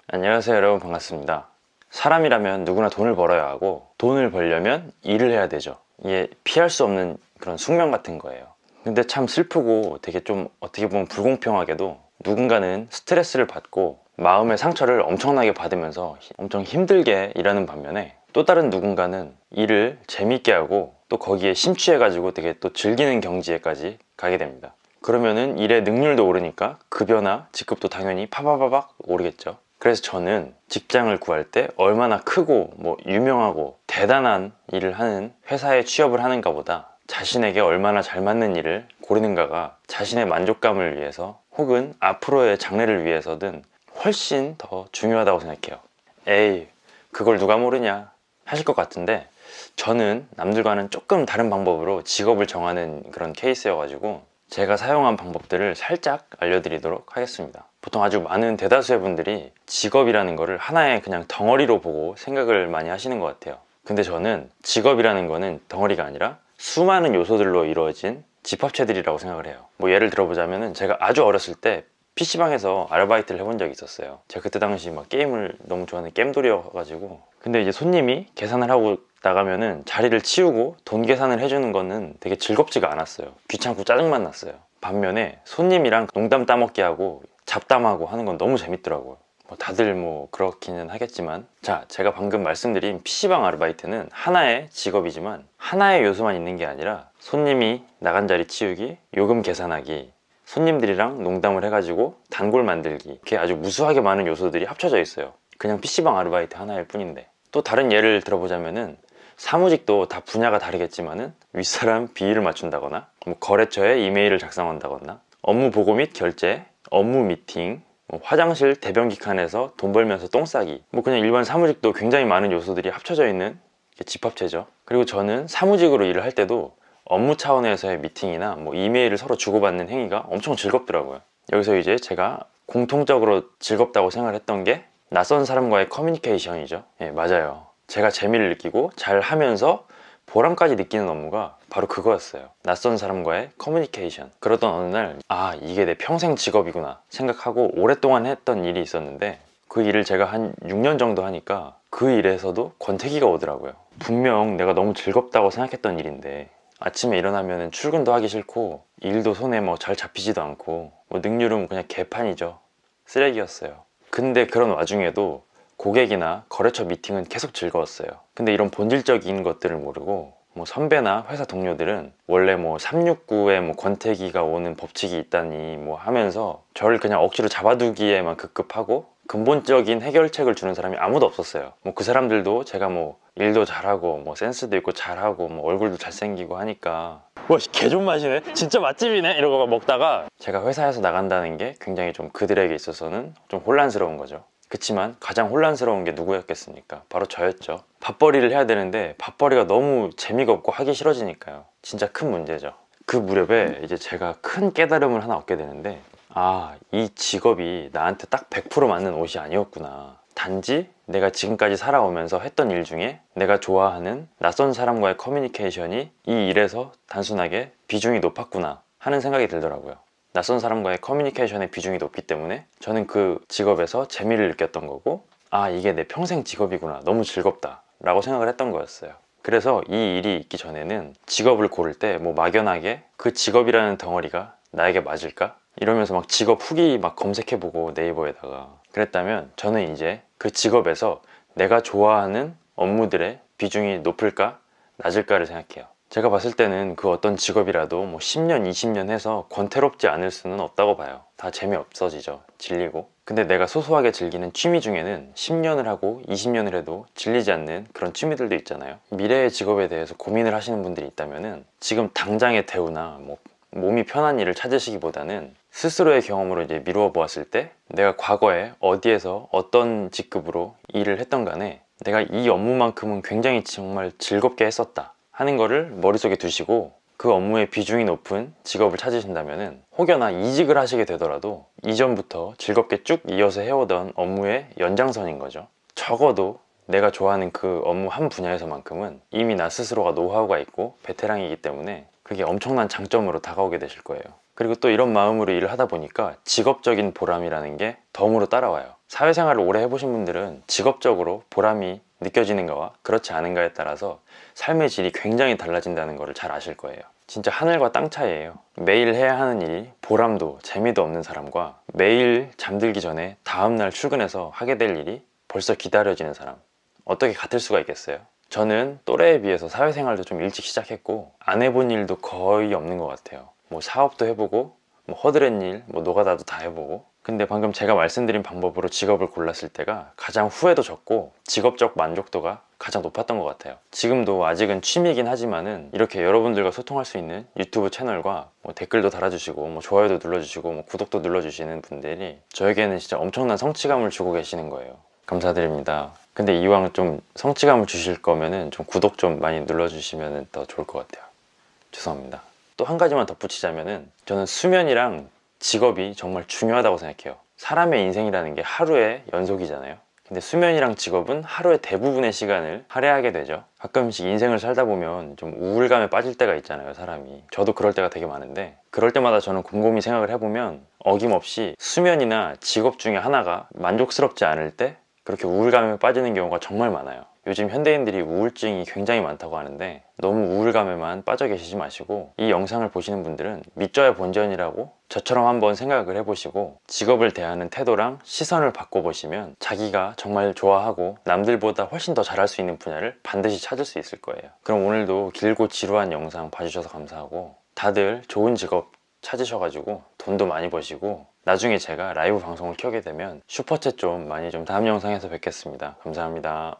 안녕하세요 여러분, 반갑습니다. 사람이라면 누구나 돈을 벌어야 하고, 돈을 벌려면 일을 해야 되죠. 이게 피할 수 없는 그런 숙명 같은 거예요. 근데 참 슬프고 되게 좀 어떻게 보면 불공평하게도 누군가는 스트레스를 받고 마음의 상처를 엄청나게 받으면서 엄청 힘들게 일하는 반면에, 또 다른 누군가는 일을 재밌게 하고 또 거기에 심취해가지고 되게 또 즐기는 경지에까지 가게 됩니다. 그러면은 일의 능률도 오르니까 급여나 직급도 당연히 파바바박 오르겠죠. 그래서 저는 직장을 구할 때 얼마나 크고 유명하고 대단한 일을 하는 회사에 취업을 하는가 보다 자신에게 얼마나 잘 맞는 일을 고르는가가 자신의 만족감을 위해서 혹은 앞으로의 장래를 위해서든 훨씬 더 중요하다고 생각해요. 에이, 그걸 누가 모르냐 하실 것 같은데, 저는 남들과는 조금 다른 방법으로 직업을 정하는 그런 케이스여가지고 제가 사용한 방법들을 살짝 알려드리도록 하겠습니다. 보통 아주 많은 대다수의 분들이 직업이라는 거를 하나의 그냥 덩어리로 보고 생각을 많이 하시는 것 같아요. 근데 저는 직업이라는 거는 덩어리가 아니라 수많은 요소들로 이루어진 집합체들이라고 생각을 해요. 예를 들어보자면은, 제가 아주 어렸을 때 PC방에서 아르바이트를 해본 적이 있었어요. 제가 그때 당시 막 게임을 너무 좋아하는 겜돌이어가지고, 근데 이제 손님이 계산을 하고 나가면은 자리를 치우고 돈 계산을 해주는 거는 되게 즐겁지가 않았어요. 귀찮고 짜증만 났어요. 반면에 손님이랑 농담 따먹기 하고 잡담하고 하는 건 너무 재밌더라고요. 다들 그렇기는 하겠지만, 자, 제가 방금 말씀드린 PC방 아르바이트는 하나의 직업이지만 하나의 요소만 있는 게 아니라 손님이 나간 자리 치우기, 요금 계산하기, 손님들이랑 농담을 해가지고 단골 만들기, 이렇게 아주 무수하게 많은 요소들이 합쳐져 있어요. 그냥 PC방 아르바이트 하나일 뿐인데. 또 다른 예를 들어보자면은, 사무직도 다 분야가 다르겠지만은 윗사람 비위를 맞춘다거나, 거래처에 이메일을 작성한다거나, 업무 보고 및 결제, 업무 미팅, 화장실 대변기 칸에서 돈 벌면서 똥 싸기, 그냥 일반 사무직도 굉장히 많은 요소들이 합쳐져 있는 집합체죠. 그리고 저는 사무직으로 일을 할 때도 업무 차원에서의 미팅이나 이메일을 서로 주고받는 행위가 엄청 즐겁더라고요. 여기서 이제 제가 공통적으로 즐겁다고 생각을 했던 게 낯선 사람과의 커뮤니케이션이죠. 예, 맞아요. 제가 재미를 느끼고 잘 하면서 보람까지 느끼는 업무가 바로 그거였어요. 낯선 사람과의 커뮤니케이션. 그러던 어느 날, 아, 이게 내 평생 직업이구나 생각하고 오랫동안 했던 일이 있었는데, 그 일을 제가 한 6년 정도 하니까 그 일에서도 권태기가 오더라고요. 분명 내가 너무 즐겁다고 생각했던 일인데 아침에 일어나면 출근도 하기 싫고 일도 손에 잘 잡히지도 않고 능률은 그냥 개판이죠. 쓰레기였어요. 근데 그런 와중에도 고객이나 거래처 미팅은 계속 즐거웠어요. 근데 이런 본질적인 것들을 모르고 선배나 회사 동료들은 원래 369에 권태기가 오는 법칙이 있다니 하면서 저를 그냥 억지로 잡아두기에만 급급하고 근본적인 해결책을 주는 사람이 아무도 없었어요. 그 사람들도 제가 일도 잘하고 센스도 있고 잘하고 얼굴도 잘생기고 하니까 개 좀 마시네, 진짜 맛집이네 이러고 먹다가, 제가 회사에서 나간다는 게 굉장히 좀 그들에게 있어서는 좀 혼란스러운 거죠. 그치만 가장 혼란스러운 게 누구였겠습니까? 바로 저였죠. 밥벌이를 해야 되는데 밥벌이가 너무 재미가 없고 하기 싫어지니까요. 진짜 큰 문제죠. 그 무렵에 이제 제가 큰 깨달음을 하나 얻게 되는데, 아, 이 직업이 나한테 딱 100% 맞는 옷이 아니었구나. 단지 내가 지금까지 살아오면서 했던 일 중에 내가 좋아하는 낯선 사람과의 커뮤니케이션이 이 일에서 단순하게 비중이 높았구나 하는 생각이 들더라고요. 낯선 사람과의 커뮤니케이션의 비중이 높기 때문에 저는 그 직업에서 재미를 느꼈던 거고, 아, 이게 내 평생 직업이구나, 너무 즐겁다 라고 생각을 했던 거였어요. 그래서 이 일이 있기 전에는 직업을 고를 때 막연하게 그 직업이라는 덩어리가 나에게 맞을까? 이러면서 직업 후기 검색해보고 네이버에다가 그랬다면, 저는 이제 그 직업에서 내가 좋아하는 업무들의 비중이 높을까 낮을까를 생각해요. 제가 봤을 때는 그 어떤 직업이라도 10년 20년 해서 권태롭지 않을 수는 없다고 봐요. 다 재미없어지죠. 질리고. 근데 내가 소소하게 즐기는 취미 중에는 10년을 하고 20년을 해도 질리지 않는 그런 취미들도 있잖아요. 미래의 직업에 대해서 고민을 하시는 분들이 있다면은, 지금 당장의 대우나 몸이 편한 일을 찾으시기보다는 스스로의 경험으로 이제 미루어 보았을 때 내가 과거에 어디에서 어떤 직급으로 일을 했던 간에 내가 이 업무만큼은 굉장히 정말 즐겁게 했었다 하는 거를 머릿속에 두시고, 그 업무의 비중이 높은 직업을 찾으신다면은 혹여나 이직을 하시게 되더라도 이전부터 즐겁게 쭉 이어서 해오던 업무의 연장선인 거죠. 적어도 내가 좋아하는 그 업무 한 분야에서만큼은 이미 나 스스로가 노하우가 있고 베테랑이기 때문에 그게 엄청난 장점으로 다가오게 되실 거예요. 그리고 또 이런 마음으로 일을 하다 보니까 직업적인 보람이라는 게 덤으로 따라와요. 사회생활을 오래 해보신 분들은 직업적으로 보람이 느껴지는가와 그렇지 않은가에 따라서 삶의 질이 굉장히 달라진다는 것을 잘 아실 거예요. 진짜 하늘과 땅 차이예요. 매일 해야 하는 일이 보람도 재미도 없는 사람과 매일 잠들기 전에 다음날 출근해서 하게 될 일이 벌써 기다려지는 사람, 어떻게 같을 수가 있겠어요? 저는 또래에 비해서 사회생활도 좀 일찍 시작했고 안 해본 일도 거의 없는 것 같아요. 뭐 사업도 해보고 뭐 허드렛 일, 뭐 노가다도 다 해보고. 근데 방금 제가 말씀드린 방법으로 직업을 골랐을 때가 가장 후회도 적고 직업적 만족도가 가장 높았던 것 같아요. 지금도 아직은 취미이긴 하지만은 이렇게 여러분들과 소통할 수 있는 유튜브 채널과 뭐 댓글도 달아주시고 뭐 좋아요도 눌러주시고 뭐 구독도 눌러주시는 분들이 저에게는 진짜 엄청난 성취감을 주고 계시는 거예요. 감사드립니다. 근데 이왕 좀 성취감을 주실 거면은 좀 구독 좀 많이 눌러주시면 더 좋을 것 같아요. 죄송합니다. 또 한 가지만 덧붙이자면은 저는 수면이랑 직업이 정말 중요하다고 생각해요. 사람의 인생이라는 게 하루의 연속이잖아요. 근데 수면이랑 직업은 하루의 대부분의 시간을 할애하게 되죠. 가끔씩 인생을 살다 보면 좀 우울감에 빠질 때가 있잖아요, 사람이. 저도 그럴 때가 되게 많은데 그럴 때마다 저는 곰곰이 생각을 해보면 어김없이 수면이나 직업 중에 하나가 만족스럽지 않을 때 그렇게 우울감에 빠지는 경우가 정말 많아요. 요즘 현대인들이 우울증이 굉장히 많다고 하는데 너무 우울감에만 빠져 계시지 마시고 이 영상을 보시는 분들은 믿져야 본전이라고 저처럼 한번 생각을 해보시고 직업을 대하는 태도랑 시선을 바꿔보시면 자기가 정말 좋아하고 남들보다 훨씬 더 잘할 수 있는 분야를 반드시 찾을 수 있을 거예요. 그럼 오늘도 길고 지루한 영상 봐주셔서 감사하고 다들 좋은 직업 찾으셔가지고 돈도 많이 버시고 나중에 제가 라이브 방송을 켜게 되면 슈퍼챗 좀 많이 좀 다음 영상에서 뵙겠습니다. 감사합니다.